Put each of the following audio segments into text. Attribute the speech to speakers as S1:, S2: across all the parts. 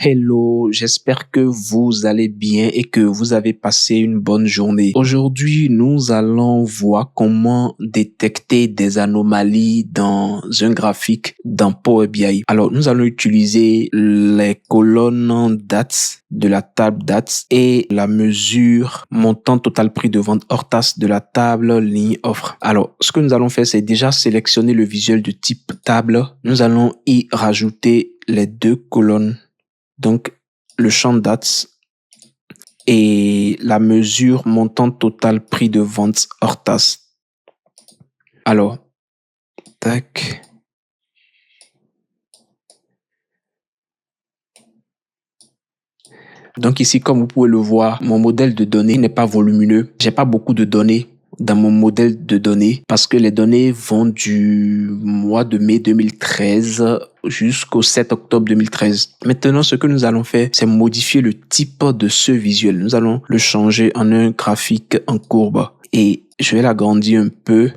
S1: Hello, j'espère que vous allez bien et que vous avez passé une bonne journée. Aujourd'hui, nous allons voir comment détecter des anomalies dans un graphique dans Power BI. Alors, nous allons utiliser les colonnes dates de la table dates et la mesure montant total prix de vente hors taxe de la table ligne offre. Alors, ce que nous allons faire, c'est déjà sélectionner le visuel de type table. Nous allons y rajouter les deux colonnes. Donc, le champ dates et la mesure montant total prix de vente hors taxe. Alors, tac. Donc ici, comme vous pouvez le voir, mon modèle de données n'est pas volumineux. J'ai pas beaucoup de données dans mon modèle de données parce que les données vont du mois de mai 2013 jusqu'au 7 octobre 2013. Maintenant, ce que nous allons faire, c'est modifier le type de ce visuel. Nous allons le changer en un graphique en courbe et je vais l'agrandir un peu.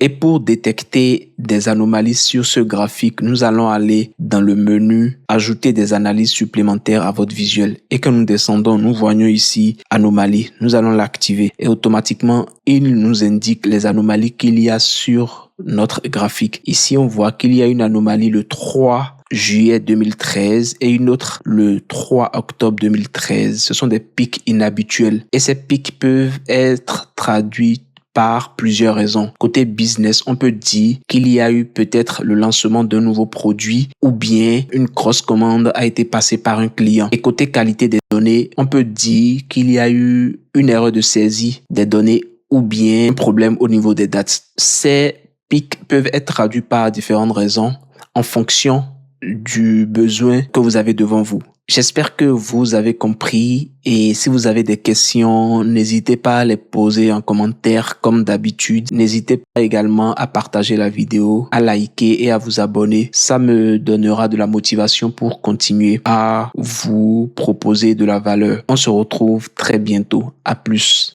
S1: Et pour détecter des anomalies sur ce graphique, nous allons aller dans le menu « Ajouter des analyses supplémentaires à votre visuel » et quand nous descendons, nous voyons ici « Anomalie ». Nous allons l'activer et automatiquement, il nous indique les anomalies qu'il y a sur notre graphique. Ici, on voit qu'il y a une anomalie le 3 juillet 2013 et une autre le 3 octobre 2013. Ce sont des pics inhabituels et ces pics peuvent être traduits par plusieurs raisons. Côté business, on peut dire qu'il y a eu peut-être le lancement d'un nouveau produit ou bien une grosse commande a été passée par un client. Et côté qualité des données, on peut dire qu'il y a eu une erreur de saisie des données ou bien un problème au niveau des dates. Ces pics peuvent être traduits par différentes raisons en fonction du besoin que vous avez devant vous. J'espère que vous avez compris et si vous avez des questions, n'hésitez pas à les poser en commentaire comme d'habitude. N'hésitez pas également à partager la vidéo, à liker et à vous abonner. Ça me donnera de la motivation pour continuer à vous proposer de la valeur. On se retrouve très bientôt. À plus.